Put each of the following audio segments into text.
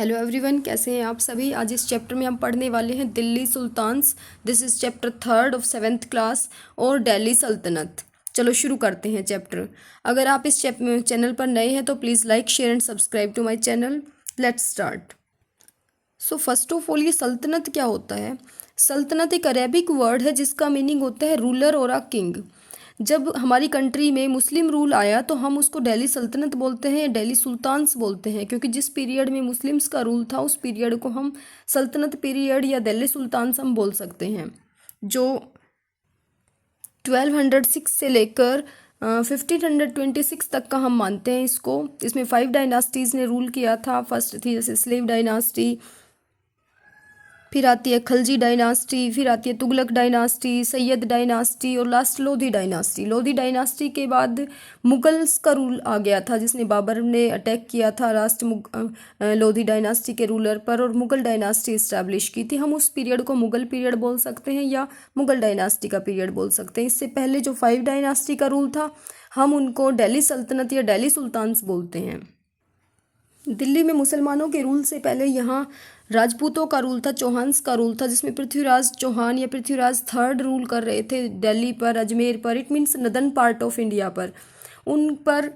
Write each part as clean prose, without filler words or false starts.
Hello everyone, कैसे हैं आप सभी। आज इस चैप्टर में हम पढ़ने वाले हैं Delhi sultans. This is chapter 3 of 7th class और दिल्ली सल्तनत। चलो शुरू करते हैं चैप्टर। अगर आप इस चैनल पर नए हैं तो please like share and subscribe to my channel. Let's start. So first of all, ये सल्तनत क्या होता है। सल्तनत एक अरेबिक वर्ड है जिसका मीनिंग होता है रूलर और अ किंग। जब हमारी कंट्री में मुस्लिम रूल आया तो हम उसको दिल्ली सल्तनत बोलते हैं या दिल्ली सुल्तान्स बोलते हैं, क्योंकि जिस पीरियड में मुस्लिम्स का रूल था उस पीरियड को हम सल्तनत पीरियड या दिल्ली सुल्तान्स हम बोल सकते हैं। जो 1206 से लेकर 1526 तक का हम मानते हैं इसको। इसमें 5 डायनास्टीज़ ने रूल किया था। फर्स्ट थी जैसे स्लेव डायनास्टी, फिर आती है खलजी डायनास्टी, फिर आती है तुगलक डायनास्टी, सैयद डायनास्टी और last Lodhi dynasty. Lodhi dynasty के बाद मुगल्स का रूल आ गया था, जिसने बाबर ने अटैक किया था लोधी डायनास्टी के रूलर पर और मुगल डायनास्टी इस्टेब्लिश की थी। हम उस पीरियड को मुगल पीरियड बोल सकते हैं या मुगल डायनास्टी का पीरियड बोल सकते हैं। इससे पहले जो 5 डायनास्टी का रूल था हम उनको दिल्ली सल्तनत या दिल्ली सुल्तान्स बोलते हैं। दिल्ली में मुसलमानों के रूल से पहले यहाँ राजपूतों का रूल था, चौहान्स का रूल था, जिसमें पृथ्वीराज चौहान या पृथ्वीराज थर्ड रूल कर रहे थे दिल्ली पर, अजमेर पर, it means northern part of India पर। उन पर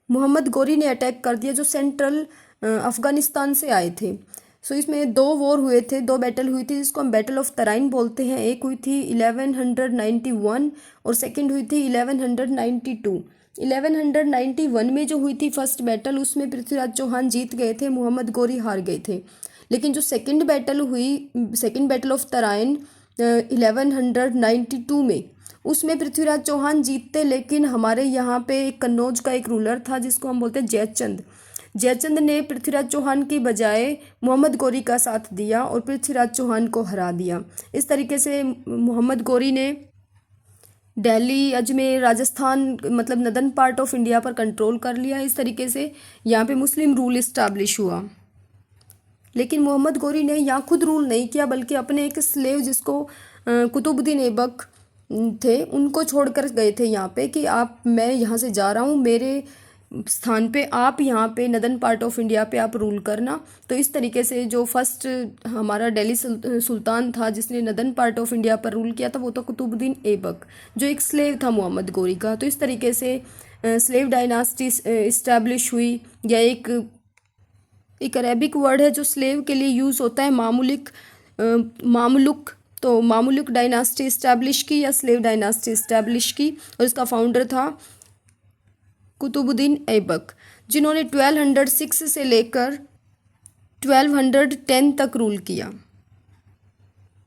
मोहम्मद गोरी ने अटैक कर दिया जो सेंट्रल अफ़गानिस्तान से आए थे। सो इसमें 2 वॉर हुए थे, 2 बैटल हुई थी जिसको हम बैटल ऑफ तराइन बोलते हैं। एक हुई थी 1191 और सेकंड हुई थी 1192। 1191 में जो हुई थी फर्स्ट बैटल, उसमें पृथ्वीराज चौहान जीत गए थे, मोहम्मद गोरी हार गए थे। लेकिन जो सेकंड बैटल हुई, सेकंड बैटल ऑफ तराइन 1192 में, उसमें पृथ्वीराज चौहान जीतते, लेकिन हमारे यहाँ पे एक कन्नौज का एक रूलर था जिसको हम बोलते हैं जयचंद। जयचंद ने पृथ्वीराज चौहान की बजाय मोहम्मद गोरी का साथ दिया और पृथ्वीराज चौहान को हरा दिया। इस तरीके से मोहम्मद गोरी ने दिल्ली, अजमेर, राजस्थान मतलब नदर्न पार्ट ऑफ इंडिया पर कंट्रोल कर लिया। इस तरीके से यहाँ पे मुस्लिम रूल इस्टेब्लिश हुआ। लेकिन मोहम्मद गोरी ने यहाँ खुद रूल नहीं किया, बल्कि अपने एक स्लेव जिसको कुतुबुद्दीन ऐबक थे उनको छोड़कर गए थे यहाँ पे कि मैं यहाँ से जा रहा हूँ, मेरे स्थान पे आप यहाँ पे नदर्न पार्ट ऑफ इंडिया पे आप रूल करना। तो इस तरीके से जो फर्स्ट हमारा दिल्ली सुल्तान था जिसने नदर्न पार्ट ऑफ इंडिया पर रूल किया था वो था कुतुबुद्दीन ऐबक, जो एक स्लेव था मोहम्मद गोरी का। तो इस तरीके से स्लेव डायनास्टी इस्टेब्लिश हुई। या एक अरेबिक वर्ड है जो स्लेव के लिए यूज़ होता है, मामुलुक। तो मामुलुक डायनास्टी इस्टेब्लिश की या स्लेव डायनास्टी इस्टेब्लिश की, और इसका फाउंडर था कुतुबुद्दीन ऐबक, जिन्होंने 1206 से लेकर 1210 तक रूल किया।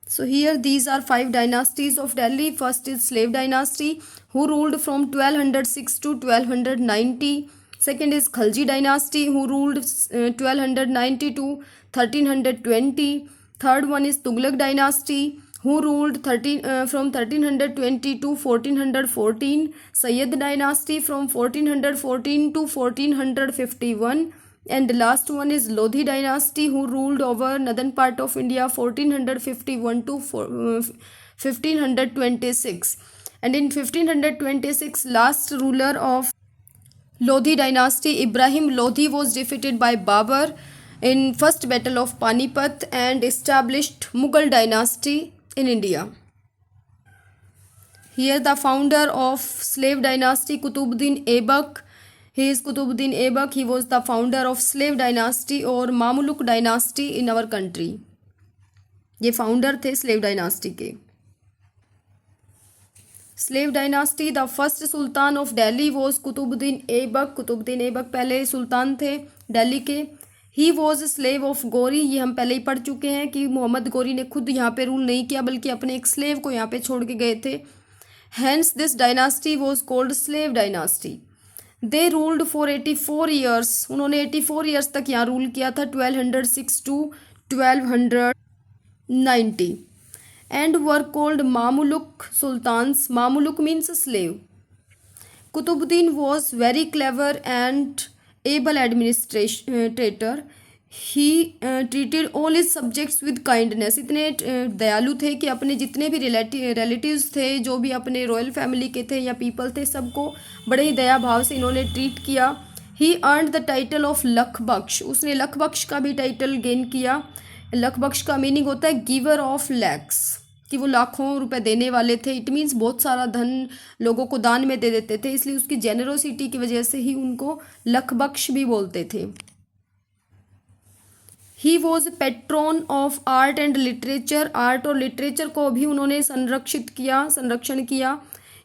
So here these are 5 dynasties of Delhi. First is slave dynasty who ruled from 1206 to 1290. Second is Khalji dynasty who ruled 1290 to 1320. Third one is Tughlaq dynasty who ruled from 1320 to 1414. Sayyid dynasty from 1414 to 1451. And the last one is Lodhi dynasty who ruled over northern part of India 1451 to 1526. And in 1526, last ruler of Lodhi dynasty, Ibrahim Lodhi, was defeated by Babur in first battle of Panipat and established Mughal dynasty in India. Here the founder of slave dynasty Kutubuddin Aibak. He is Kutubuddin Aibak. He was the founder of slave dynasty और Mamluk dynasty in our country. ये founder थे slave dynasty के। Slave dynasty, the first sultan of Delhi was Qutbuddin Aibak. Qutbuddin Aibak पहले सुल्तान थे दिल्ली के। He was slave of गोरी। ये हम पहले ही पढ़ चुके हैं कि मोहम्मद गोरी ने खुद यहाँ पे रूल नहीं किया, बल्कि अपने एक स्लेव को यहाँ पे छोड़ के गए थे। Hence this dynasty was called slave dynasty. They ruled for 84 years. उन्होंने 84 ईयर्स तक यहाँ रूल किया था, 1206 to 1290, and were called Mamluk sultans. Mamluk means slave. Qutbuddin was very clever and able administrator. He treated all his subjects with kindness. इतने दयालु थे कि अपने जितने भी रिलेटिव्स थे, जो भी अपने रॉयल फैमिली के थे या पीपल थे, सबको बड़े ही दया भाव से इन्होंने ट्रीट किया। He earned the title of लख बख्श, उसने लख बख्श का भी टाइटल गेन किया। लख बख्श का मीनिंग होता है गिवर ऑफ लैक्स, कि वो लाखों रुपए देने वाले थे। इट मीन्स बहुत सारा धन लोगों को दान में दे देते थे, इसलिए उसकी जेनरोसिटी की वजह से ही उनको लख बख्श भी बोलते थे। He was patron of art and literature, art और लिटरेचर को भी उन्होंने संरक्षण किया।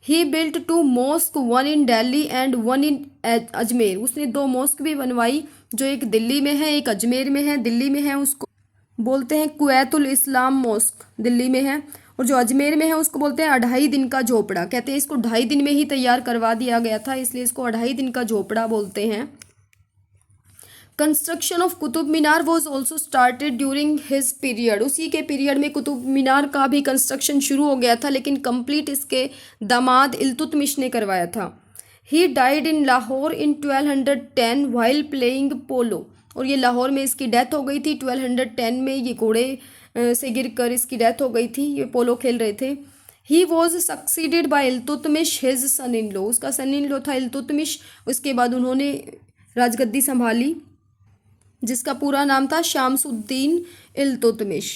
He built two mosque, one in Delhi and one in Ajmer, उसने 2 मॉस्क भी बनवाई, जो एक दिल्ली में है एक अजमेर में है। दिल्ली में है उसको बोलते हैं कुवैतुल इस्लाम मॉस्क, दिल्ली में है, और जो अजमेर में है उसको बोलते हैं 2.5 दिन का झोपड़ा। कहते हैं इसको 2.5 दिन में ही तैयार करवा दिया गया था, इसलिए इसको 2.5 दिन का झोपड़ा बोलते हैं। Construction of Qutub Minar was also started during his period, उसी के पीरियड में कुतुब मीनार का भी कंस्ट्रक्शन शुरू हो गया था, लेकिन कंप्लीट इसके दामाद इल्तुतमिश ने करवाया था। He died in Lahore in 1210 while playing पोलो, और ये लाहौर में इसकी डेथ हो गई थी 1210 में, ये घोड़े से गिरकर इसकी डेथ हो गई थी, ये पोलो खेल रहे थे। He was succeeded by Iltutmish his son in law, उसका सन इन लॉ था इल्तुतमिश, उसके बाद उन्होंने राजगद्दी संभाली, जिसका पूरा नाम था Shamsuddin Iltutmish.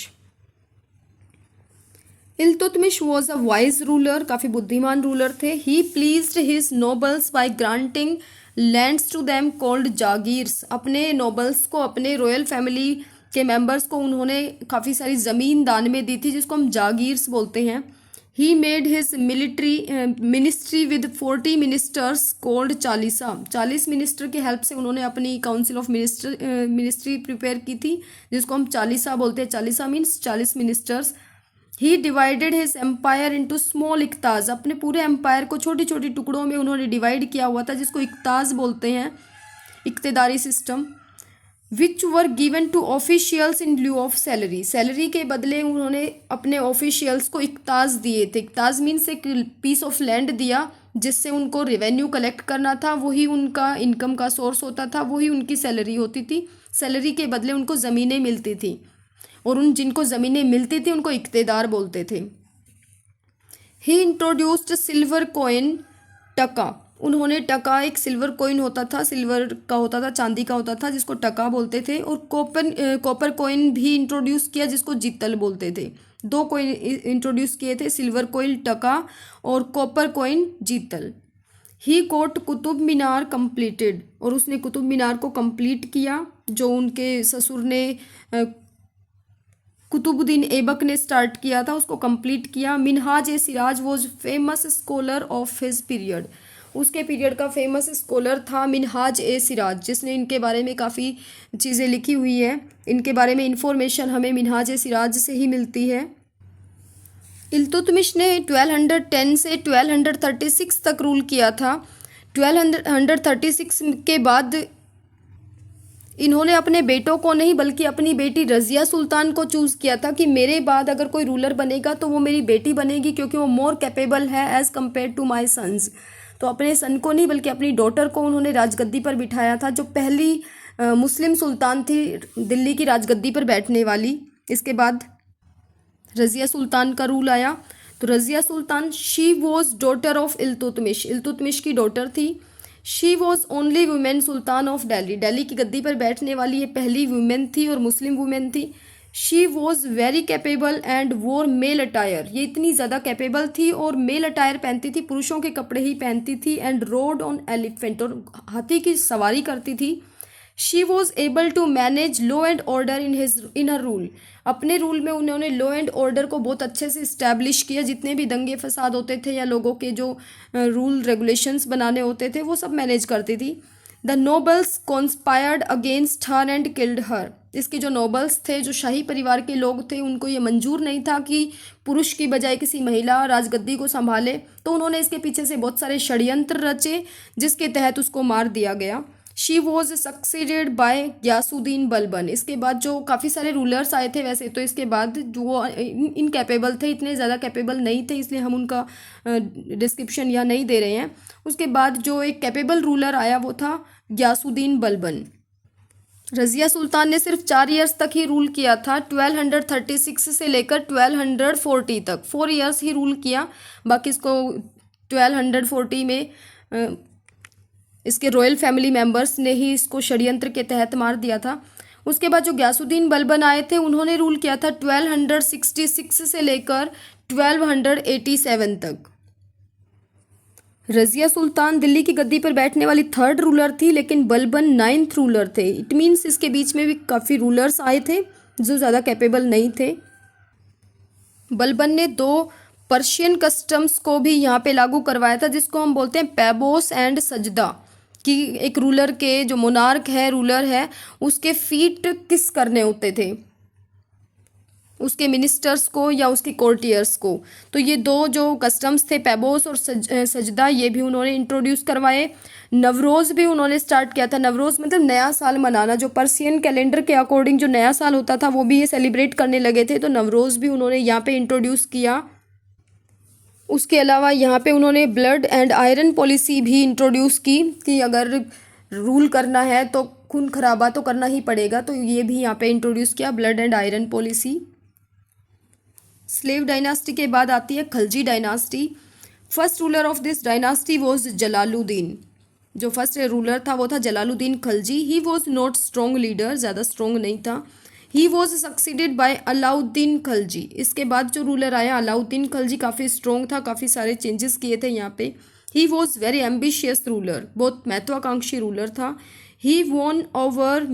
Iltutmish was a wise ruler, काफ़ी बुद्धिमान रूलर थे। He pleased his nobles by granting lands to them called jagirs, अपने नोबल्स को, अपने रॉयल फैमिली के मेंबर्स को उन्होंने काफ़ी सारी ज़मीन दान में दी थी, जिसको हम जागीर्स बोलते हैं। He made his ministry with 40 ministers cold 40 minister की हेल्प से उन्होंने अपनी काउंसिल ऑफ मिनिस्ट्री प्रिपेयर की थी, जिसको हम 40 बोलते हैं। 40 means 40 ministers. He divided his empire into small iqtas, अपने पूरे एम्पायर को छोटी छोटी टुकड़ों में उन्होंने डिवाइड किया हुआ था, जिसको इक्ताज बोलते हैं, iqtadari system. Which were given to officials in lieu of salary, salary के बदले उन्होंने अपने ऑफिशियल्स को इक्ताज दिए थे। इक्ताज मीन्स एक पीस ऑफ लैंड दिया, जिससे उनको रेवेन्यू कलेक्ट करना था, वही उनका इनकम का सोर्स होता था, वही उनकी सैलरी होती थी। सैलरी के बदले उनको ज़मीनें मिलती थी, और उन जिनको ज़मीनें मिलती थी उनको इक्तेदार बोलते थे। ही इंट्रोड्यूस्ड सिल्वर कॉइन टका, उन्होंने टका, एक सिल्वर कॉइन होता था, सिल्वर का होता था, चांदी का होता था, जिसको टका बोलते थे, और कॉपर कॉइन भी इंट्रोड्यूस किया, जिसको जितल बोलते थे। 2 कॉइन इंट्रोड्यूस किए थे, सिल्वर कॉइन टका और कॉपर कॉइन जितल। ही गोट कुतुब मीनार कंप्लीटेड, और उसने कुतुब मीनार को कंप्लीट किया, जो उनके ससुर ने कुतुबुद्दीन ऐबक ने स्टार्ट किया था, उसको कंप्लीट किया। Minhaj e Siraj was famous scholar of his period, उसके पीरियड का फेमस स्कॉलर था मिनहाज ए सिराज, जिसने इनके बारे में काफ़ी चीज़ें लिखी हुई है। इनके बारे में इंफॉर्मेशन हमें मिनहाज ए सिराज से ही मिलती है। इल्तुतमिश ने 1210 से 1236 तक रूल किया था। 1236 के बाद इन्होंने अपने बेटों को नहीं, बल्कि अपनी बेटी रज़िया सुल्तान को चूज़ किया था कि मेरे बाद अगर कोई रूलर बनेगा तो वो मेरी बेटी बनेगी, क्योंकि वो मोर कैपेबल है as compare to my sons. तो अपने सन को नहीं, बल्कि अपनी डॉटर को उन्होंने राजगद्दी पर बिठाया था, जो पहली मुस्लिम सुल्तान थी दिल्ली की राजगद्दी पर बैठने वाली। इसके बाद रज़िया सुल्तान का रूल आया। तो Razia Sultan, she was daughter of Iltutmish, Iltutmish की डॉटर थी। She was only women sultan of Delhi, Delhi की गद्दी पर बैठने वाली ये पहली वुमेन थी और मुस्लिम वुमेन थी। She was very capable and वोर मेल अटायर, ये इतनी ज़्यादा कैपेबल थी और मेल अटायर पहनती थी, पुरुषों के कपड़े ही पहनती थी। एंड रोड ऑन एलिफेंट, और हाथी की सवारी करती थी। She was able to manage law and order in her rule, अपने रूल में उन्होंने लॉ एंड ऑर्डर को बहुत अच्छे से इस्टेब्लिश किया। जितने भी दंगे फसाद होते थे या लोगों के जो रूल रेगुलेशंस बनाने होते थे, वो सब मैनेज करती थी। The nobles conspired against her and killed her, इसके जो नोबल्स थे, जो शाही परिवार के लोग थे, उनको ये मंजूर नहीं था कि पुरुष की बजाय किसी महिला राजगद्दी को संभाले, तो उन्होंने इसके पीछे से बहुत सारे षड्यंत्र रचे, जिसके तहत उसको मार दिया गया। She was succeeded by Ghiyasuddin Balban, इसके बाद जो काफ़ी सारे रूलर्स आए थे, वैसे तो इसके बाद जो इनकैपेबल थे, इतने ज़्यादा कैपेबल नहीं थे, इसलिए हम उनका डिस्क्रिप्शन यहाँ नहीं दे रहे हैं। उसके बाद जो एक कैपेबल रूलर आया वो था ग्यासुद्दीन बलबन। रज़िया सुल्तान ने सिर्फ 4 ईयर्स तक ही रूल किया था, 1236 से लेकर 1240 तक 4 ईयर्स ही रूल किया। बाकी इसको 1240 में इसके रॉयल फैमिली मेंबर्स ने ही इसको षड्यंत्र के तहत मार दिया था। उसके बाद जो गयासुद्दीन बलबन आए थे उन्होंने रूल किया था 1266 से लेकर 1287 तक। रज़िया सुल्तान दिल्ली की गद्दी पर बैठने वाली थर्ड रूलर थी, लेकिन बलबन 9th रूलर थे। इट मीन्स इसके बीच में भी काफ़ी रूलर्स आए थे जो ज़्यादा कैपेबल नहीं थे। बलबन ने 2 पर्शियन कस्टम्स को भी यहाँ पे लागू करवाया था, जिसको हम बोलते हैं पैबोस एंड सजदा, कि एक रूलर के जो मोनार्क है, रूलर है, उसके फीट किस करने होते थे, उसके मिनिस्टर्स को या उसके कोर्टियर्स को। तो ये 2 जो कस्टम्स थे, पैबोस और सजदा, ये भी उन्होंने इंट्रोड्यूस करवाए। नवरोज़ भी उन्होंने स्टार्ट किया था। नवरोज़ मतलब नया साल मनाना, जो पर्सियन कैलेंडर के अकॉर्डिंग जो नया साल होता था वो भी ये सेलिब्रेट करने लगे थे, तो नवरोज़ भी उन्होंने यहाँ पे इंट्रोड्यूस किया। उसके अलावा यहाँ पे उन्होंने ब्लड एंड आयरन पॉलिसी भी इंट्रोड्यूस की कि अगर रूल करना है तो खून खराबा तो करना ही पड़ेगा, तो ये भी यहाँ पे इंट्रोड्यूस किया, blood and iron policy. Slave dynasty के बाद आती है Khalji dynasty. First ruler of this dynasty was Jalaluddin. जो फर्स्ट रूलर था वो था जलालुद्दीन खलजी। ही वॉज नॉट स्ट्रॉन्ग लीडर, ज़्यादा स्ट्रॉन्ग नहीं था। He was succeeded by Alauddin Khalji. इसके बाद जो रूलर आया अलाउद्दीन खलजी काफ़ी स्ट्रॉन्ग था, काफ़ी सारे चेंजेस किए थे यहाँ पे। He was very ambitious ruler, बहुत महत्वाकांक्षी रूलर था। He won over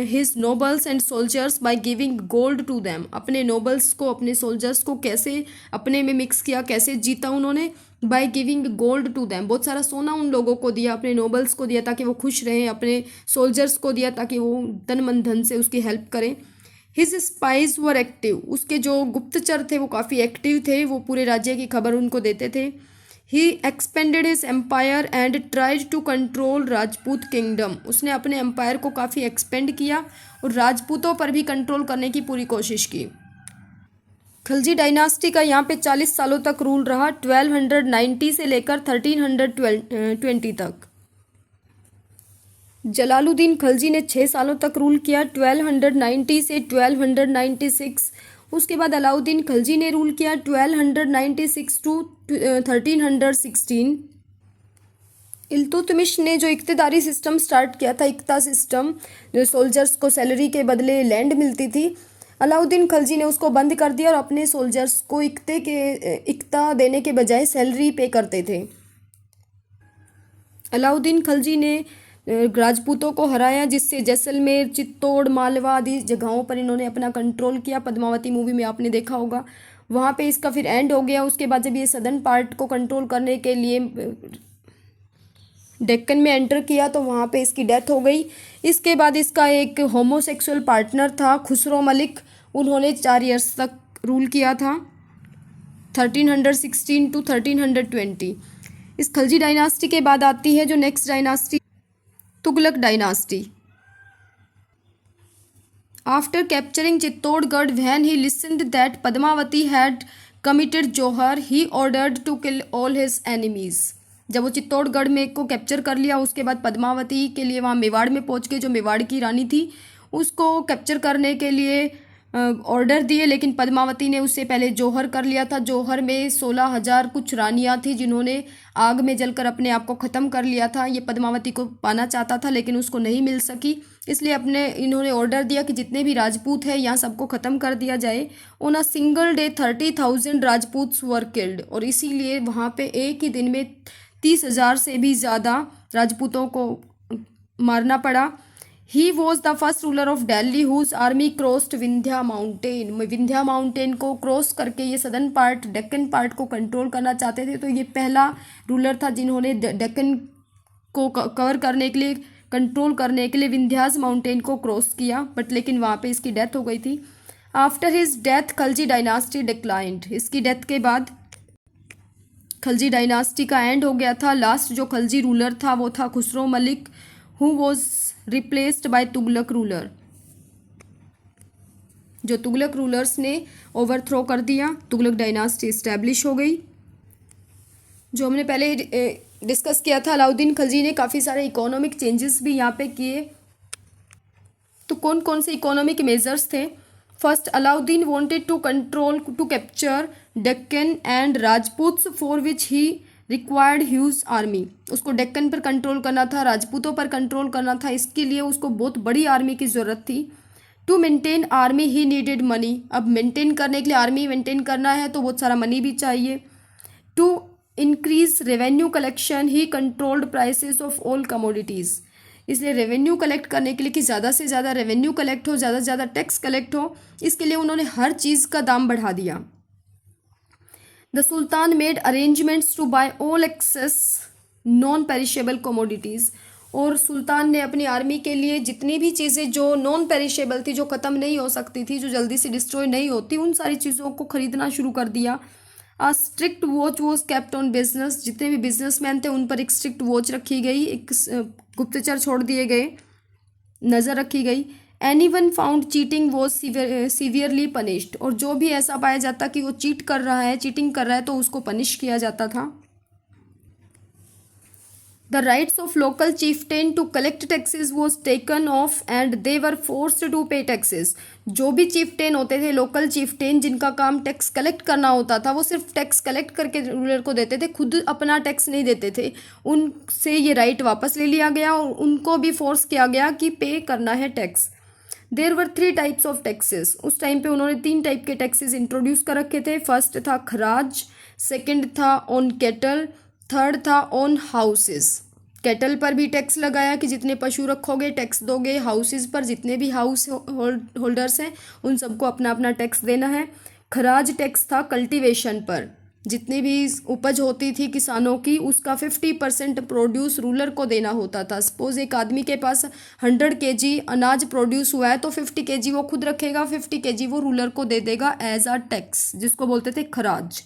his nobles and soldiers by giving gold to them. अपने नोबल्स को, अपने सोल्जर्स को कैसे अपने में मिक्स किया, कैसे जीता उन्होंने, by giving gold to them. बहुत सारा सोना उन लोगों को दिया, अपने नोबल्स को दिया ताकि वो खुश रहें, अपने सोल्जर्स को दिया ताकि वो तन मन धन से उसकी हेल्प करें। His spies were active. उसके जो गुप्तचर थे वो काफ़ी एक्टिव थे, वो पूरे राज्य की खबर उनको देते थे। He expanded his empire and tried to control Rajput kingdom. उसने अपने एम्पायर को काफ़ी एक्सपेंड किया और राजपूतों पर भी कंट्रोल करने की पूरी कोशिश की। खलजी डायनास्टी का यहाँ पे 40 सालों तक रूल रहा, 1290 से लेकर 1320 तक। जलालुद्दीन खलजी ने 6 सालों तक रूल किया, 1290 से 1296। उसके बाद अलाउद्दीन खलजी ने रूल किया 1296 टू 1316। इल्तुतमिश ने जो इक्तदारी सिस्टम स्टार्ट किया था, इक्ता सिस्टम, जो सोल्जर्स को सैलरी के बदले लैंड मिलती थी, अलाउद्दीन खलजी ने उसको बंद कर दिया और अपने सोल्जर्स को इक्ता देने के बजाय सैलरी पे करते थे। अलाउद्दीन खलजी ने राजपूतों को हराया, जिससे जैसलमेर, चित्तौड़, मालवा आदि जगहों पर इन्होंने अपना कंट्रोल किया। पद्मावती मूवी में आपने देखा होगा, वहाँ पे इसका फिर एंड हो गया। उसके बाद जब ये सदर्न पार्ट को कंट्रोल करने के लिए डेक्कन में एंटर किया तो वहाँ पे इसकी डेथ हो गई। इसके बाद इसका एक होमोसेक्सुअल पार्टनर था खुसरो मलिक, उन्होंने 4 ईयर्स तक रूल किया था, 1316 टू 1320। इस खलजी डायनास्टी के बाद आती है जो next dynasty, Tughlaq dynasty. After capturing Chittorgarh, when he listened that Padmavati had committed jauhar, he ordered to kill all his enemies. जब वो चित्तौड़गढ़ में को कैप्चर कर लिया, उसके बाद पद्मावती के लिए वहाँ मेवाड़ में पहुँच के, जो मेवाड़ की रानी थी, उसको कैप्चर करने के लिए ऑर्डर दिए, लेकिन पद्मावती ने उससे पहले जौहर कर लिया था। जौहर में 16,000 कुछ रानियां थी जिन्होंने आग में जलकर अपने आप को ख़त्म कर लिया था। ये पद्मावती को पाना चाहता था लेकिन उसको नहीं मिल सकी, इसलिए इन्होंने ऑर्डर दिया कि जितने भी राजपूत हैं यहाँ सबको ख़त्म कर दिया जाए। On a single day 30,000 Rajputs were killed, और इसीलिए वहाँ पे एक ही दिन में 30,000 से भी ज़्यादा राजपूतों को मारना पड़ा। He was the first ruler of Delhi whose army crossed Vindhya mountain. Vindhya mountain को क्रॉस करके ये सदर्न पार्ट, डेक्कन पार्ट को कंट्रोल करना चाहते थे, तो ये पहला रूलर था जिन्होंने डेक्कन को कवर करने के लिए, कंट्रोल करने के लिए विंध्यास माउंटेन को क्रॉस किया, बट लेकिन वहाँ पे इसकी डेथ हो गई थी। After his death Khalji dynasty declined. इसकी डेथ के बाद खलजी डायनास्टी का एंड हो गया था। लास्ट जो खलजी रूलर था वो था Khusro Malik, who was replaced by Tughlaq ruler. जो तुगलक रूलर्स ने ओवरथ्रो कर दिया, तुगलक डायनास्टी इस्टेब्लिश हो गई। जो हमने पहले डिस्कस किया था, अलाउद्दीन खलजी ने काफ़ी सारे इकोनॉमिक चेंजेस भी यहाँ पे किए। तो कौन कौन से इकोनॉमिक मेजर्स थे? First, Alauddin wanted to control to capture Deccan and Rajputs, for which he required huge army, उसको डेक्कन पर कंट्रोल करना था, राजपूतों पर कंट्रोल करना था, इसके लिए उसको बहुत बड़ी आर्मी की ज़रूरत थी। To maintain army he needed money, अब मेंटेन करने के लिए आर्मी मेंटेन करना है तो बहुत सारा मनी भी चाहिए। To increase revenue collection he controlled prices of all commodities, इसलिए रेवेन्यू कलेक्ट करने के लिए कि ज़्यादा से ज़्यादा रेवेन्यू कलेक्ट हो, ज़्यादा से ज़्यादा टैक्स कलेक्ट हो, इसके लिए उन्होंने हर चीज़ का दाम बढ़ा दिया। The sultan made arrangements to buy all excess non perishable commodities, और सुल्तान ने अपनी आर्मी के लिए जितनी भी चीज़ें जो नॉन पेरिशेबल थी, जो ख़त्म नहीं हो सकती थी, जो जल्दी से डिस्ट्रॉय नहीं होती, उन सारी चीज़ों को ख़रीदना शुरू कर दिया। A strict watch was kept on business, जितने भी बिजनेसमैन थे उन पर एक स्ट्रिक्ट वॉच रखी गई, एक गुप्तचर छोड़ दिए गए, नज़र रखी गई। Anyone found cheating was severely punished, और जो भी ऐसा पाया जाता कि वो चीट कर रहा है, चीटिंग कर रहा है, तो उसको पनिश किया जाता था। The rights of local chieftain to collect taxes was taken off and they were forced to pay taxes, जो भी चीफटेन होते थे, लोकल चीफटेन जिनका काम टैक्स कलेक्ट करना होता था, वो सिर्फ टैक्स कलेक्ट करके रूलर को देते थे, खुद अपना टैक्स नहीं देते थे। उनसे ये राइट वापस ले लिया गया और उनको भी फोर्स किया गया कि पे करना है tax. There were 3 types of taxes, उस टाइम पे उन्होंने 3 टाइप के टैक्सेस इंट्रोड्यूस कर रखे थे। फर्स्ट था खराज, सेकंड था ऑन कैटल, थर्ड था ऑन हाउसेस। कैटल पर भी टैक्स लगाया कि जितने पशु रखोगे टैक्स दोगे, हाउसेस पर जितने भी हाउस होल्डर्स हैं उन सबको अपना अपना टैक्स देना है। खराज टैक्स था कल्टीवेशन पर, जितनी भी उपज होती थी किसानों की उसका 50% प्रोड्यूस रूलर को देना होता था। सपोज एक आदमी के पास 100 kg अनाज प्रोड्यूस हुआ है तो 50 kg वो खुद रखेगा, 50 kg वो रूलर को दे देगा एज अ टैक्स, जिसको बोलते थे खराज।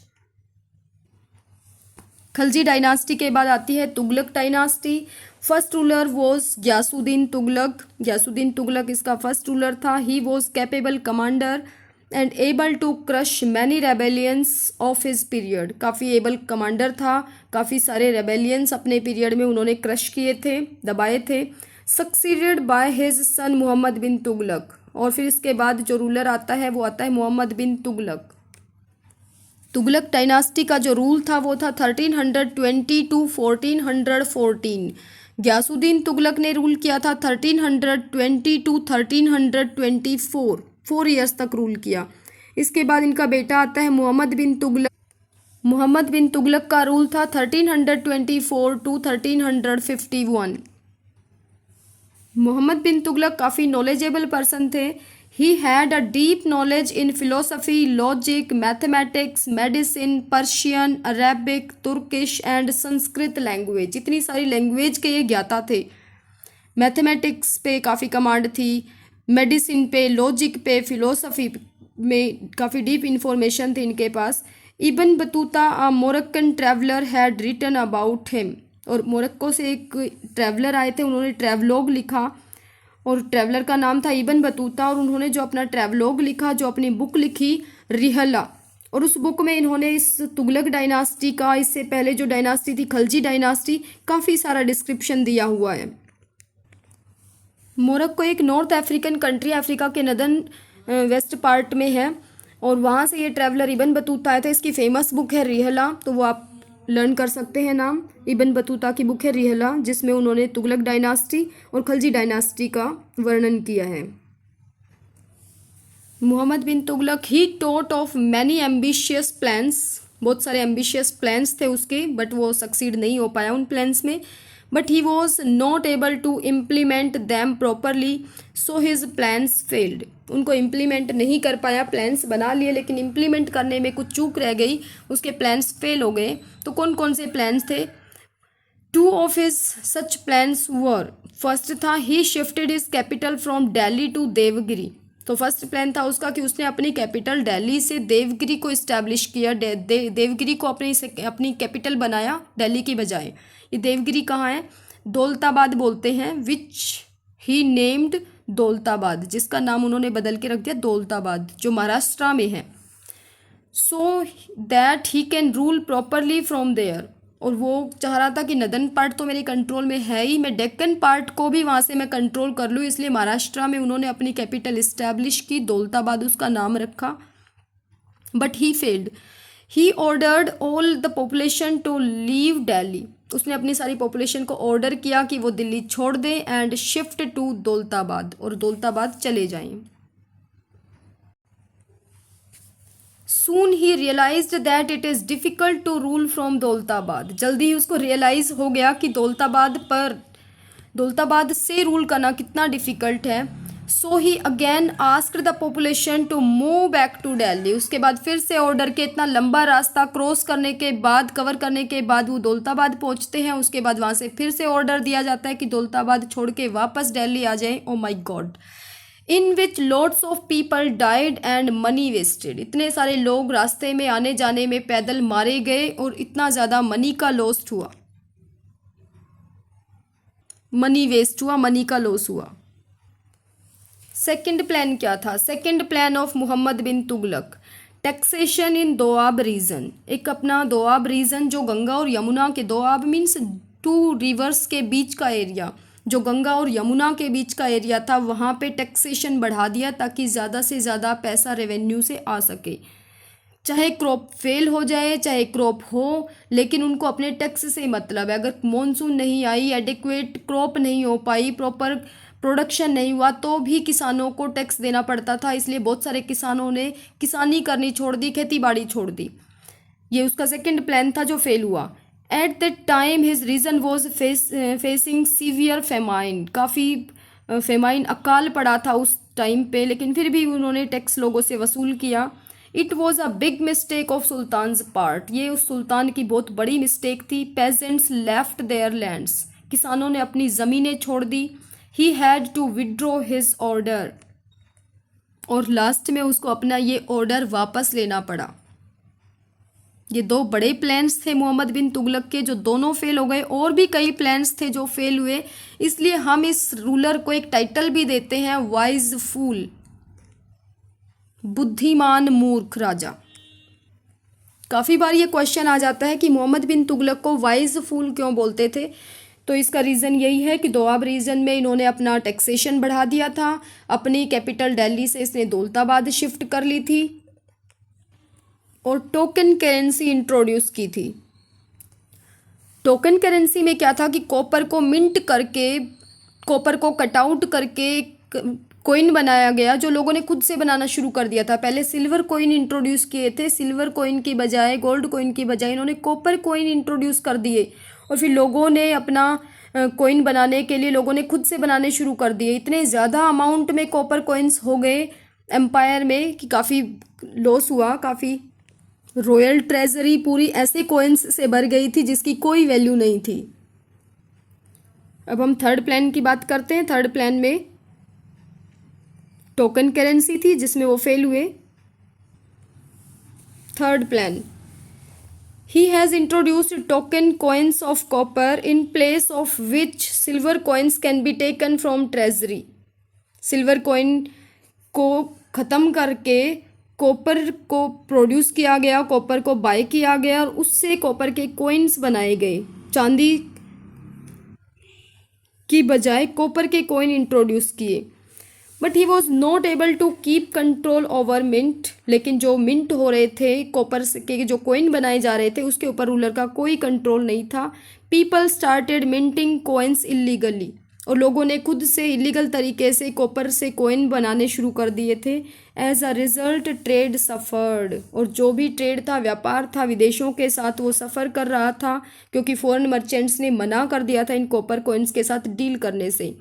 खलजी डायनास्टी के बाद आती है Tughlaq dynasty. First ruler was Ghiyasuddin Tughlaq, Ghiyasuddin Tughlaq इसका फर्स्ट रूलर था। He was capable commander and able to crush many rebellions of his period, काफ़ी एबल कमांडर था, काफ़ी सारे रेबेलियंस अपने पीरियड में उन्होंने क्रश किए थे, दबाए थे। Succeeded by his son Mohammad bin Tughlaq, और फिर इसके बाद जो रूलर आता है वो आता है मोहम्मद बिन तुगलक। तुगलक डायनास्टी का जो रूल था वो था 1320 टू 1414। ग्यासुद्दीन तुगलक ने रूल किया था 1320 टू 1324, 4 ईयर्स तक रूल किया। इसके बाद इनका बेटा आता है मोहम्मद बिन तुगलक। मोहम्मद बिन तुगलक का रूल था 1324 टू 1351। मोहम्मद बिन तुगलक काफ़ी नॉलेजेबल पर्सन थे। He had a deep knowledge in philosophy, logic, mathematics, medicine, Persian, Arabic, Turkish and Sanskrit language, जितनी सारी लैंग्वेज के ये ज्ञाता थे। मैथमेटिक्स पे काफ़ी कमांड थी, मेडिसिन पे, लॉजिक पे, फिलोसफी में काफ़ी डीप इंफॉर्मेशन थी इनके पास। Ibn Battuta a Moroccan traveller had written about him, और मोरक्को से एक ट्रैवलर आए थे, उन्होंने ट्रैवलॉग लिखा, और ट्रैवलर का नाम था इब्न बतूता, और उन्होंने जो अपना ट्रैवलॉग लिखा, जो अपनी बुक लिखी रिहला, और उस बुक में इन्होंने इस तुगलक डायनास्टी का, इससे पहले जो डायनास्टी थी खलजी डायनास्टी, काफ़ी सारा डिस्क्रिप्शन दिया हुआ है। मोरक्को एक नॉर्थ अफ्रीकन कंट्री, अफ्रीका के नदन वेस्ट पार्ट में है, और वहाँ से ये ट्रैवलर इब्न बतूता आए थे। इसकी फेमस बुक है रिहला, तो वो आप लर्न कर सकते हैं नाम। इब्न बतूता की बुक है रिहला, जिसमें उन्होंने तुगलक डायनास्टी और खलजी डायनास्टी का वर्णन किया है। Mohammad bin Tughlaq he thought of many ambitious plans, बहुत सारे एम्बिशियस प्लान्स थे उसके, बट वो सक्सीड नहीं हो पाया उन प्लान्स में। But he was not able to implement them properly, so his plans failed. उनको इम्प्लीमेंट नहीं कर पाया, प्लान्स बना लिए लेकिन इम्प्लीमेंट करने में कुछ चूक रह गई, उसके प्लान्स फेल हो गए। तो कौन कौन से प्लान्स थे? 2 of his such plans were, first था he shifted his capital from Delhi to Devagiri. तो फर्स्ट प्लान था उसका कि उसने अपनी कैपिटल दिल्ली से देवगिरी को इस्टेब्लिश किया, देवगिरी को अपनी कैपिटल बनाया दिल्ली की बजाय। ये देवगिरी कहाँ है? दौलताबाद बोलते हैं, विच ही नेम्ड दौलताबाद, जिसका नाम उन्होंने बदल के रख दिया दौलताबाद, जो महाराष्ट्र में है। So that he can rule properly from there, और वो चाह रहा था कि नदन पार्ट तो मेरे कंट्रोल में है ही, मैं डेक्कन पार्ट को भी वहाँ से मैं कंट्रोल कर लूँ, इसलिए महाराष्ट्र में उन्होंने अपनी कैपिटल इस्टेब्लिश की, दौलताबाद उसका नाम रखा। But he failed, he ordered all the population to leave Delhi, उसने अपनी सारी पॉपुलेशन को ऑर्डर किया कि वो दिल्ली छोड़ दें एंड शिफ्ट टू दौलताबाद, और दौलताबाद चले जाएं। Soon he realised that it is difficult to rule from Daulatabad, जल्दी ही उसको रियलाइज़ हो गया कि दौलताबाद से रूल करना कितना डिफ़िकल्ट है। So he again asked the population to move back to Delhi, उसके बाद फिर से ऑर्डर के इतना लंबा रास्ता क्रॉस करने के बाद, कवर करने के बाद वो दौलताबाद पहुंचते हैं। उसके बाद वहाँ से फिर से ऑर्डर दिया जाता है कि दौलताबाद छोड़ के वापस दिल्ली आ जाएं। Oh my God, in which lots of people died and money wasted, इतने सारे लोग रास्ते में आने जाने में पैदल मारे गए और इतना ज़्यादा मनी का लॉस हुआ, मनी वेस्ट हुआ, मनी का लॉस हुआ। सेकंड प्लान क्या था? Second plan of Mohammad bin Tughlaq, taxation in Doab region, एक अपना दोआब रीजन जो गंगा और यमुना के, दोआब मीन्स टू रिवर्स के बीच का एरिया, जो गंगा और यमुना के बीच का एरिया था, वहाँ पे टैक्सेशन बढ़ा दिया ताकि ज़्यादा से ज़्यादा पैसा रेवेन्यू से आ सके। चाहे क्रॉप फेल हो जाए, चाहे क्रॉप हो, लेकिन उनको अपने टैक्स से मतलब है। अगर मॉनसून नहीं आई, एडिक्वेट क्रॉप नहीं हो पाई, प्रॉपर प्रोडक्शन नहीं हुआ, तो भी किसानों को टैक्स देना पड़ता था। इसलिए बहुत सारे किसानों ने किसानी करनी छोड़ दी, खेती बाड़ी छोड़ दी। ये उसका सेकंड प्लान था जो फेल हुआ। At that time his region was facing severe famine, काफ़ी फेमाइन, अकाल पड़ा था उस टाइम पे, लेकिन फिर भी उन्होंने टैक्स लोगों से वसूल किया। It was a big mistake of sultan's part, ये उस सुल्तान की बहुत बड़ी मिस्टेक थी। पेजेंट्स लेफ्ट देयर लैंड्स, किसानों ने अपनी ज़मीनें छोड़ दी। He had to withdraw his order, और लास्ट में उसको अपना ये ऑर्डर वापस लेना पड़ा। ये दो बड़े प्लान्स थे मोहम्मद बिन तुगलक के, जो दोनों फेल हो गए। और भी कई प्लान्स थे जो फेल हुए, इसलिए हम इस रूलर को एक टाइटल भी देते हैं, वाइज फूल, बुद्धिमान मूर्ख राजा। काफ़ी बार ये क्वेश्चन आ जाता है कि मोहम्मद बिन तुगलक को वाइज फूल क्यों बोलते थे, तो इसका रीज़न यही है कि दोआब रीजन में इन्होंने अपना टैक्सेशन बढ़ा दिया था। अपनी कैपिटल दिल्ली से इसने दौलताबाद शिफ्ट कर ली थी और टोकन करेंसी इंट्रोड्यूस की थी। टोकन करेंसी में क्या था कि कॉपर को मिंट करके, कॉपर को कट आउट करके कोइन बनाया गया, जो लोगों ने खुद से बनाना शुरू कर दिया था। पहले सिल्वर कोइन इंट्रोड्यूस किए थे, सिल्वर कोइन की बजाय, गोल्ड कोइन की बजाय इन्होंने कॉपर कोइन इंट्रोड्यूस कर दिए, और फिर लोगों ने अपना कोइन बनाने के लिए लोगों ने खुद से बनाने शुरू कर दिए। इतने ज़्यादा अमाउंट में कॉपर कोइंस हो गए एम्पायर में कि काफ़ी लॉस हुआ, काफ़ी रॉयल ट्रेजरी पूरी ऐसे कोइंस से भर गई थी जिसकी कोई वैल्यू नहीं थी। अब हम थर्ड प्लान की बात करते हैं। थर्ड प्लान में टोकन करेंसी थी जिसमें वो फेल हुए। Third plan, he has introduced token coins of copper in place of which silver coins can be taken from treasury, silver coin को ख़त्म करके कॉपर को प्रोड्यूस किया गया, कॉपर को बाय किया गया और उससे कॉपर के कोइंस बनाए गए। चांदी की बजाय कॉपर के कोइन इंट्रोड्यूस किए। But he was not able to keep control over mint, लेकिन जो मिंट हो रहे थे, कॉपर के जो कोइन बनाए जा रहे थे, उसके ऊपर रूलर का कोई कंट्रोल नहीं था। People started minting coins illegally, और लोगों ने खुद से इलीगल तरीके से कॉपर से कोइन बनाने शुरू कर दिए थे। As a result trade suffered, और जो भी ट्रेड था, व्यापार था विदेशों के साथ, वो सफ़र कर रहा था, क्योंकि फॉरेन मर्चेंट्स ने मना कर दिया था इन कॉपर कोइंस के साथ डील करने से।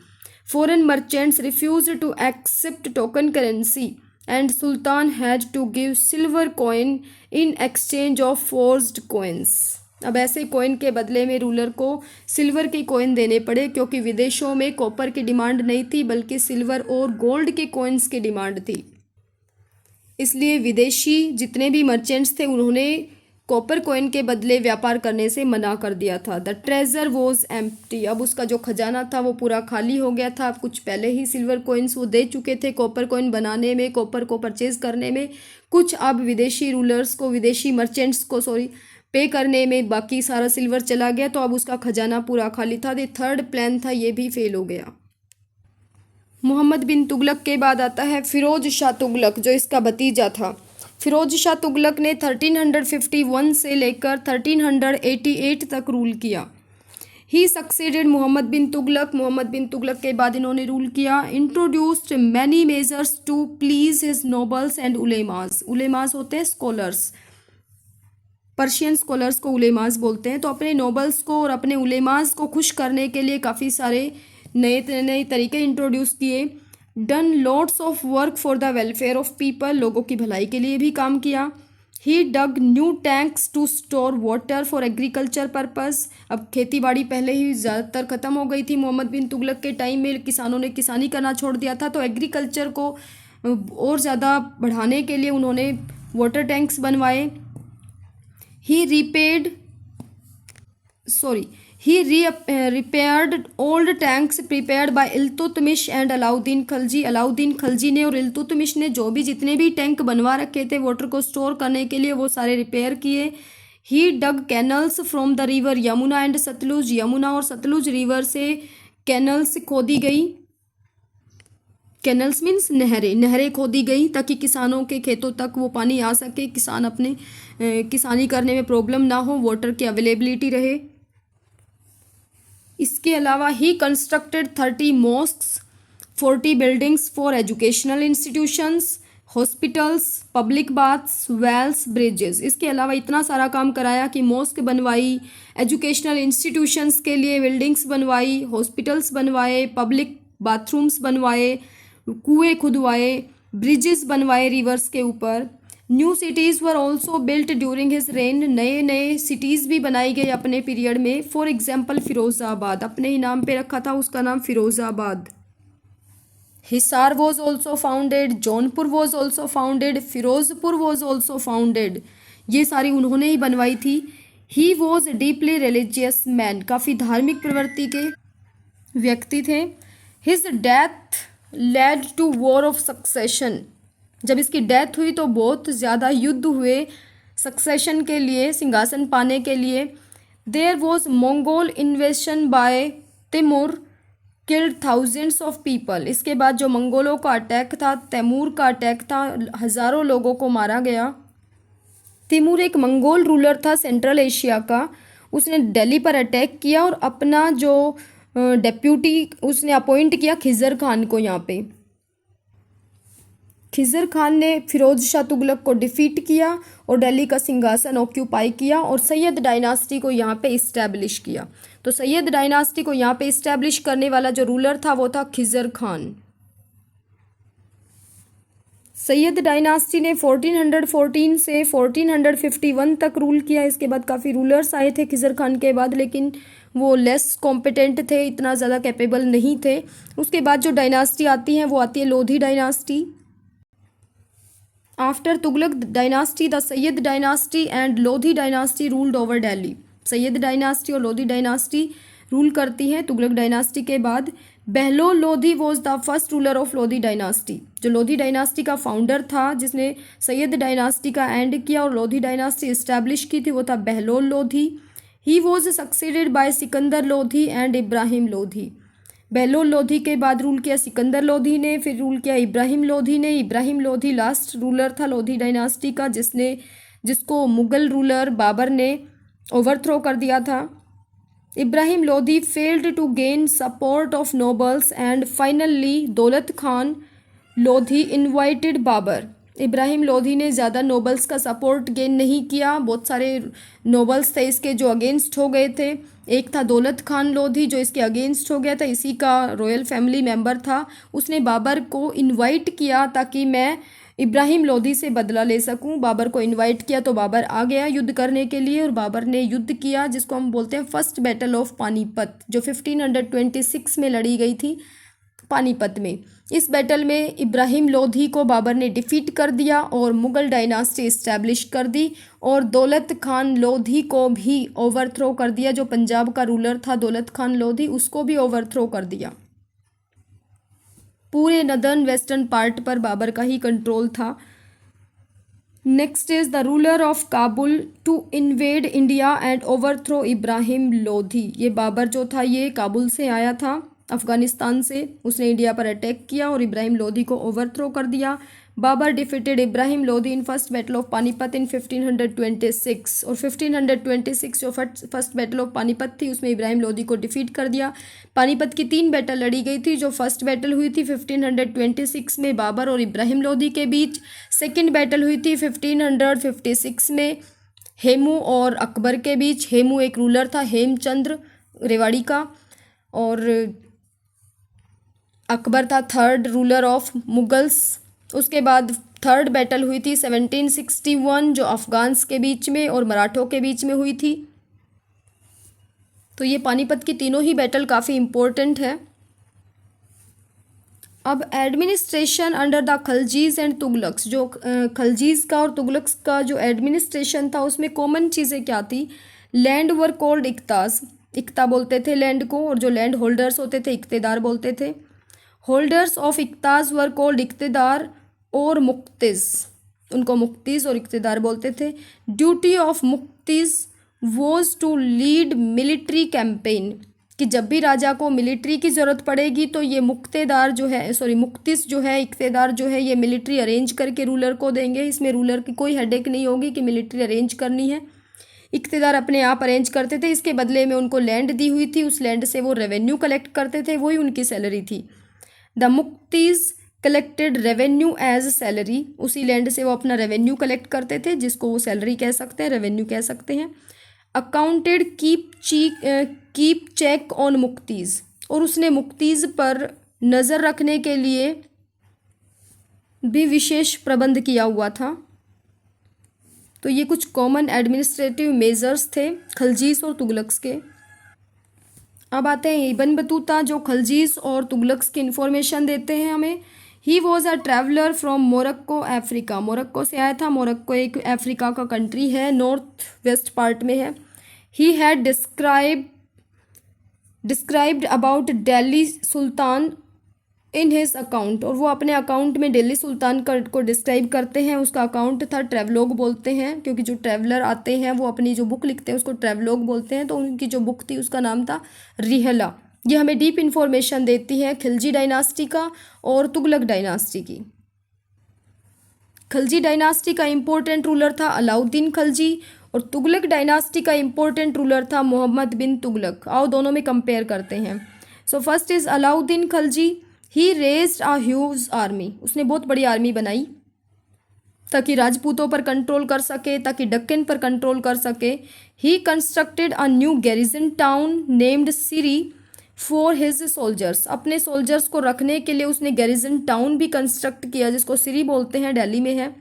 Foreign merchants refused to accept token currency and Sultan had to give silver coin in exchange of forged coins. अब ऐसे कोइन के बदले में रूलर को सिल्वर के कोइन देने पड़े, क्योंकि विदेशों में कॉपर की डिमांड नहीं थी बल्कि सिल्वर और गोल्ड के कोइंस की डिमांड थी। इसलिए विदेशी जितने भी मर्चेंट्स थे उन्होंने कॉपर कोइन के बदले व्यापार करने से मना कर दिया था। द ट्रेजर वॉज एम्प्टी, अब उसका जो खजाना था वो पूरा खाली हो गया था। कुछ पहले ही सिल्वर कोइंस वो दे चुके थे कॉपर कोइन बनाने में, कॉपर को परचेज करने में, कुछ अब विदेशी रूलर्स को, विदेशी मर्चेंट्स को पे करने में, बाकी सारा सिल्वर चला गया, तो अब उसका खजाना पूरा खाली था। ये थर्ड प्लान था, ये भी फेल हो गया। मोहम्मद बिन तुगलक के बाद आता है फिरोज शाह तुगलक, जो इसका भतीजा था। फिरोज शाह तुगलक ने 1351 से लेकर 1388 तक रूल किया। ही सक्सेडेड मोहम्मद बिन तुगलक, मोहम्मद बिन तुगलक के बाद इन्होंने रूल किया। Introduced many measures to please his nobles and ulemas, ulemas होते हैं स्कॉलर्स, पर्शियन स्कॉलर्स को उलेमास बोलते हैं। तो अपने नोबल्स को और अपने उलेमास को खुश करने के लिए काफ़ी सारे नए नए तरीके इंट्रोड्यूस किए। Done lots of work for the welfare of people, लोगों की भलाई के लिए भी काम किया। He dug new tanks to store water for agriculture purpose, अब खेती बाड़ी पहले ही ज़्यादातर ख़त्म हो गई थी। मोहम्मद बिन तुगलक के टाइम में किसानों ने किसानी करना छोड़ दिया था, तो एग्रीकल्चर को और ज़्यादा बढ़ाने के लिए उन्होंने वाटर टैंक्स बनवाए। ही repaired old tanks prepared by Iltutmish and Alauddin Khalji, Alauddin Khalji ने और इल्तुतमिश ने जो भी जितने भी टैंक बनवा रखे थे वाटर को स्टोर करने के लिए, वो सारे रिपेयर किए। He dug canals from the river Yamuna and Sutlej, Yamuna और सतलुज रिवर से कैनल्स खोदी गई। कैनल्स मीन्स नहरें, नहरें खोदी गई ताकि किसानों के खेतों तक वो पानी आ सके, किसान अपने किसानी करने में प्रॉब्लम ना हो, वाटर की अवेलेबिलिटी रहे। इसके अलावा he constructed 30 mosques, 40 buildings for educational institutions, hospitals, public baths, wells, bridges. इसके अलावा इतना सारा काम कराया कि मॉस्क बनवाई, एजुकेशनल इंस्टीट्यूशंस के लिए बिल्डिंग्स बनवाई, हॉस्पिटल्स बनवाए, पब्लिक बाथरूम्स बनवाए, कुएं खुदवाए, ब्रिजेस बनवाए रिवर्स के ऊपर। New cities were also built during his rain, नए नए सिटीज़ भी बनाई गई अपने पीरियड में। फॉर एग्जाम्पल फिरोज़ाबाद, अपने ही नाम पे रखा था उसका नाम Firozabad. Hisar was also founded, Jaunpur was also founded, Firozpur was also founded, ये सारी उन्होंने ही बनवाई थी। He was deeply religious man, काफ़ी धार्मिक प्रवृत्ति के व्यक्ति थे। His death led to war of succession, जब इसकी डेथ हुई तो बहुत ज़्यादा युद्ध हुए सक्सेशन के लिए, सिंहासन पाने के लिए। There was Mongol invasion by Timur, killed thousands of people, इसके बाद जो मंगोलों का अटैक था, तैमूर का अटैक था, हज़ारों लोगों को मारा गया। तैमूर एक मंगोल रूलर था सेंट्रल एशिया का, उसने दिल्ली पर अटैक किया और अपना जो डेप्यूटी उसने अपॉइंट किया खिज़र खान को। यहाँ पे खिज़र खान ने फिरोज शाह तुगलक को डिफीट किया और दिल्ली का सिंहासन ऑक्यूपाई किया और सैयद डायनास्टी को यहाँ पे इस्टेब्लिश किया। तो सैयद डायनास्टी को यहाँ पे इस्टेब्लिश करने वाला जो रूलर था वो था खिज़र खान। सैयद डायनास्टी ने 1414 से 1451 तक रूल किया। इसके बाद काफ़ी रूलर्स आए थे खिज़र खान के बाद, लेकिन वो लेस कॉम्पिटेंट थे, इतना ज़्यादा कैपेबल नहीं थे। उसके बाद जो डायनास्टी आती है वो आती है Lodhi dynasty. After Tughlaq dynasty the Syed dynasty and Lodhi dynasty ruled over Delhi, Syed dynasty और लोधी डायनास्टी रूल करती है तुगलक डायनास्टी के बाद। Bahlol Lodhi was the first ruler of Lodhi dynasty, जो लोधी डायनास्टी का फाउंडर था जिसने सैयद डायनास्टी का एंड किया और लोधी डायनास्टी इस्टेब्लिश की थी, वो था Bahlol Lodhi. He was succeeded by Sikandar Lodhi and Ibrahim Lodhi, Bahlol Lodhi के बाद रूल किया सिकंदर लोधी ने, फिर रूल किया इब्राहिम लोधी ने। इब्राहिम लोधी लास्ट रूलर था लोधी डायनास्टी का जिसको मुग़ल रूलर बाबर ने ओवरथ्रो कर दिया था। Ibrahim Lodi failed to gain support of nobles and finally Daulat Khan Lodi invited Babur, Ibrahim Lodi ने ज़्यादा नोबल्स का सपोर्ट गेन नहीं किया, बहुत सारे नोबल्स थे इसके जो अगेंस्ट हो गए थे। एक था दौलत खान लोधी जो इसके अगेंस्ट हो गया था, इसी का रॉयल फैमिली मेंबर था। उसने बाबर को इनवाइट किया ताकि मैं इब्राहिम लोधी से बदला ले सकूं। बाबर को इनवाइट किया तो बाबर आ गया युद्ध करने के लिए और बाबर ने युद्ध किया जिसको हम बोलते हैं फर्स्ट बैटल ऑफ पानीपत, जो 1526 में लड़ी गई थी पानीपत में। इस बैटल में इब्राहिम लोधी को बाबर ने डिफीट कर दिया और मुग़ल डायनास्टी इस्टेब्लिश कर दी और दौलत खान लोधी को भी ओवरथ्रो कर दिया। जो पंजाब का रूलर था दौलत खान लोधी, उसको भी ओवरथ्रो कर दिया। पूरे नदर्न वेस्टर्न पार्ट पर बाबर का ही कंट्रोल था। Next is the ruler of Kabul to invade India and overthrow Ibrahim Lodi. ये बाबर जो था ये काबुल से आया था अफगानिस्तान से, उसने इंडिया पर अटैक किया और इब्राहिम लोधी को ओवरथ्रो कर दिया। Babur defeated Ibrahim Lodi in first battle of Panipat in 1526 और 1526 जो फर्स्ट बैटल ऑफ पानीपत थी उसमें इब्राहिम लोधी को डिफीट कर दिया। पानीपत की 3 बैटल लड़ी गई थी। जो फर्स्ट बैटल हुई थी 1526 में बाबर और इब्राहिम लोधी के बीच। सेकेंड बैटल हुई थी 1556 में हेमू और अकबर के बीच। हेमू एक रूलर था, हेमचंद्र रेवाड़ी का, और अकबर था थर्ड रूलर ऑफ मुगल्स। उसके बाद थर्ड बैटल हुई थी 1761 जो अफगान्स के बीच में और मराठों के बीच में हुई थी। तो ये पानीपत की तीनों ही बैटल काफ़ी इम्पोर्टेंट है। अब administration under the Khaljis and Tughlaqs, जो खलजीज का और तुगलक्स का जो एडमिनिस्ट्रेशन था उसमें कॉमन चीज़ें क्या थी। लैंड वर कॉल्ड इक्ताज, इक्ता बोलते थे लैंड को, और जो लैंड होल्डर्स होते थे इक्तेदार बोलते थे। Holders of iqtas were called iqtadar और मुक्तिज, उनको मुक्तिज और इक्तेदार बोलते थे। Duty of muqtis was to lead military campaign, कि जब भी राजा को मिलिट्री की ज़रूरत पड़ेगी तो ये मुक्तेदार जो है मुक्तिस जो है इक्तेदार जो है ये मिलिट्री अरेंज करके रूलर को देंगे। इसमें रूलर की कोई हेडेक नहीं होगी कि मिलिट्री अरेंज करनी है। इक्तेदार अपने आप अरेंज करते थे, इसके बदले में उनको लैंड दी हुई थी, उस लैंड से वो रेवेन्यू कलेक्ट करते थे, वही उनकी सैलरी थी। The muqtis collected revenue as salary, उसी लैंड से वो अपना रेवेन्यू कलेक्ट करते थे जिसको वो सैलरी कह सकते हैं, रेवेन्यू कह सकते हैं। अकाउंटेड कीप चेक ऑन मुक्तिज, और उसने मुक्तिज पर नज़र रखने के लिए भी विशेष प्रबंध किया हुआ था। तो ये कुछ कॉमन एडमिनिस्ट्रेटिव मेजर्स थे खलजीज और तुगलक्स के। अब आते हैं इब्न बतूता जो खलजीज और तुगलक्स की इन्फॉर्मेशन देते हैं हमें। He was a traveller from Morocco Africa, Morocco से आया था। मोरक्को एक अफ्रीका का कंट्री है, नॉर्थ वेस्ट पार्ट में है। He had described about Delhi Sultan in his account, और वो अपने अकाउंट में दिल्ली सुल्तान को डिस्क्राइब करते हैं। उसका अकाउंट था, ट्रैवलॉग बोलते हैं, क्योंकि जो ट्रैवलर आते हैं वो अपनी जो बुक लिखते हैं उसको ट्रैवलॉग बोलते हैं। तो उनकी जो बुक थी उसका नाम था रिहला। ये हमें डीप इन्फॉर्मेशन देती है खिलजी डायनास्टी का और तुगलक डायनास्टी की। खिलजी डायनास्टी का इम्पोर्टेंट रूलर था अलाउद्दीन खिलजी, और तुगलक डायनास्टी का इम्पोर्टेंट रूलर था मोहम्मद बिन तुगलक। आओ दोनों में कंपेयर करते हैं। So first is Alauddin Khilji. He raised a huge army, उसने बहुत बड़ी आर्मी बनाई ताकि राजपूतों पर कंट्रोल कर सके, ताकि डक्कन पर कंट्रोल कर सके। He constructed a new garrison town named Siri for his soldiers, अपने सोल्जर्स को रखने के लिए उसने गैरिजन टाउन भी कंस्ट्रक्ट किया जिसको सिरी बोलते हैं, दिल्ली में है।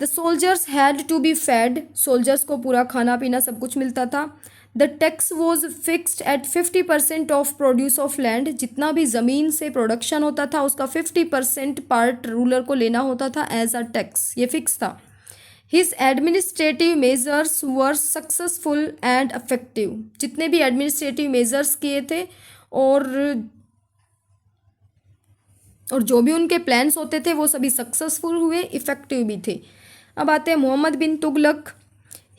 The soldiers had to be fed, soldiers को पूरा खाना पीना सब कुछ मिलता था। The tax was fixed at 50% of produce of land, जितना भी ज़मीन से प्रोडक्शन होता था उसका 50% पार्ट रूलर को लेना होता था एज अ टैक्स, ये फिक्स था। His administrative measures were successful and effective, जितने भी एडमिनिस्ट्रेटिव मेजर्स किए थे और जो भी उनके प्लान्स होते थे वो सभी सक्सेसफुल हुए, इफेक्टिव भी थे। अब आते हैं Mohammad bin Tughlaq.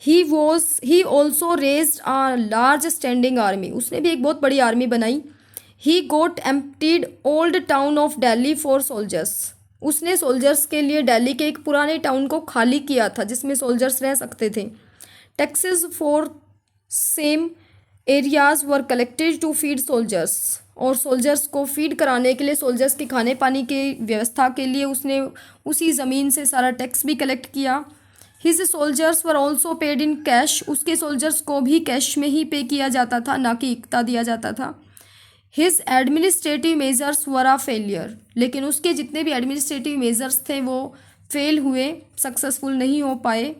He also raised a large standing army, उसने भी एक बहुत बड़ी आर्मी बनाई। He got emptied old town of Delhi for soldiers, उसने सोल्जर्स के लिए दिल्ली के एक पुराने टाउन को खाली किया था जिसमें सोल्जर्स रह सकते थे। Taxes for same areas were collected to feed soldiers, और सोल्जर्स को फीड कराने के लिए, सोल्जर्स के खाने पानी की व्यवस्था के लिए उसने उसी ज़मीन से सारा टैक्स भी कलेक्ट किया। His soldiers were also paid in cash, उसके सोल्जर्स को भी कैश में ही पे किया जाता था, ना कि इक्ता दिया जाता था। His administrative measures were a failure, लेकिन उसके जितने भी एडमिनिस्ट्रेटिव मेजर्स थे वो फेल हुए, सक्सेसफुल नहीं हो पाए।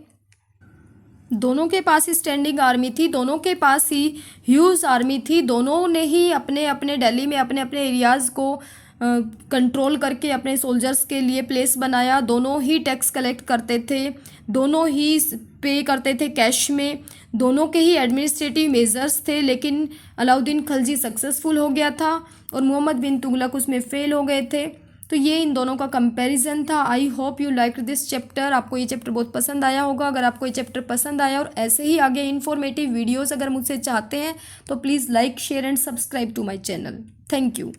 दोनों के पास ही स्टैंडिंग आर्मी थी, दोनों के पास ही ह्यूज आर्मी थी, दोनों ने ही अपने अपने दिल्ली में अपने अपने एरियाज़ को कंट्रोल करके अपने सोल्जर्स के लिए प्लेस बनाया। दोनों ही टैक्स कलेक्ट करते थे, दोनों ही पे करते थे कैश में, दोनों के ही एडमिनिस्ट्रेटिव मेजर्स थे। लेकिन अलाउद्दीन खिलजी सक्सेसफुल हो गया था और मोहम्मद बिन तुगलक उसमें फेल हो गए थे। तो ये इन दोनों का कंपैरिजन था। I hope you like this chapter, आपको ये चैप्टर बहुत पसंद आया होगा। अगर आपको ये चैप्टर पसंद आया और ऐसे ही आगे इन्फॉर्मेटिव वीडियोस अगर मुझसे चाहते हैं तो please like share and subscribe to my channel. Thank you.